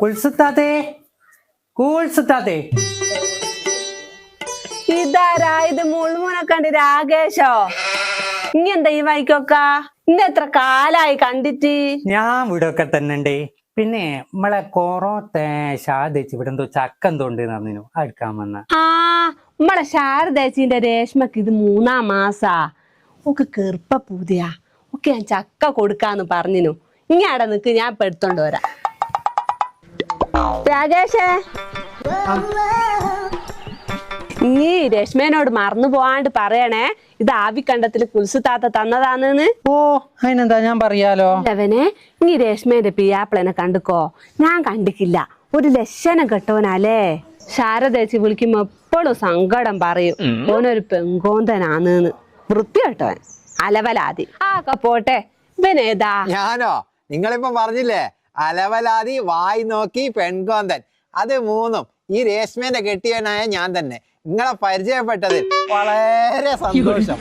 കുൽസുത്താത്തെ കൂൾസുത്താത്തെ ഇതാരാ ഇത് മുൾമുനെ കണ്ട് രാകേഷോ? ഇനി എന്താ ഈ വൈക്കൊക്ക? ഇന്ന് എത്ര കാലായി കണ്ടിട്ട്? ഞാൻ ഇവിടെയൊക്കെ തന്നെ ഉണ്ടേ. പിന്നെ നമ്മളെ കോറോത്തെ ഷാദേച്ചി ഇവിടെ എന്തോ ചക്ക എന്തോ ഉണ്ട് പറഞ്ഞു എടുക്കാൻ വന്ന. ആ നമ്മളെ ശാരദേച്ചിന്റെ രേഷ്മക്ക് ഇത് 3-ാം മാസാ. ഒക്കെ കെറുപ്പ പൂതിയാ. ഒക്കെ ഞാൻ ചക്ക കൊടുക്കാന്ന് പറഞ്ഞിനു. ഇനി അവിടെ നിക്ക്, ഞാൻ ഇപ്പൊ എടുത്തോണ്ട് വരാം. രാകേഷേ, നീ രശ്മേനോട് മറന്നു പോവാണ്ട് പറയണേ, ഇത് ആവിക്കണ്ടത്തില് കുൽസുത്താത്ത തന്നതാന്ന്. ഓ അതിനെന്താ, ഞാൻ പറയാലോ. അവനെ നീ രശ്മേന്റെ പിയാപ്പിളനെ കണ്ടുക്കോ. ഞാൻ കണ്ടിക്കില്ല. ഒരു ലക്ഷണം കെട്ടവനല്ലേ. ശാരദേച്ചി വിളിക്കുമ്പോ എപ്പോഴും സങ്കടം പറയും, ഓനൊരു പെങ്കോന്തനാന്ന്. വൃത്തി കേട്ടവൻ അലവലാതി. ആക്കെ പോട്ടെ, ഇവനേതാ? ഞാനോ? നിങ്ങളിപ്പോ പറഞ്ഞില്ലേ അലവലാതി, വായി നോക്കി, പെൺകോന്തൻ. അത് മൂന്നും ഈ രേഷ്മേന്റെ കെട്ടിയനായ ഞാൻ തന്നെ. നിങ്ങളെ പരിചയപ്പെട്ടതിൽ വളരെ സന്തോഷം.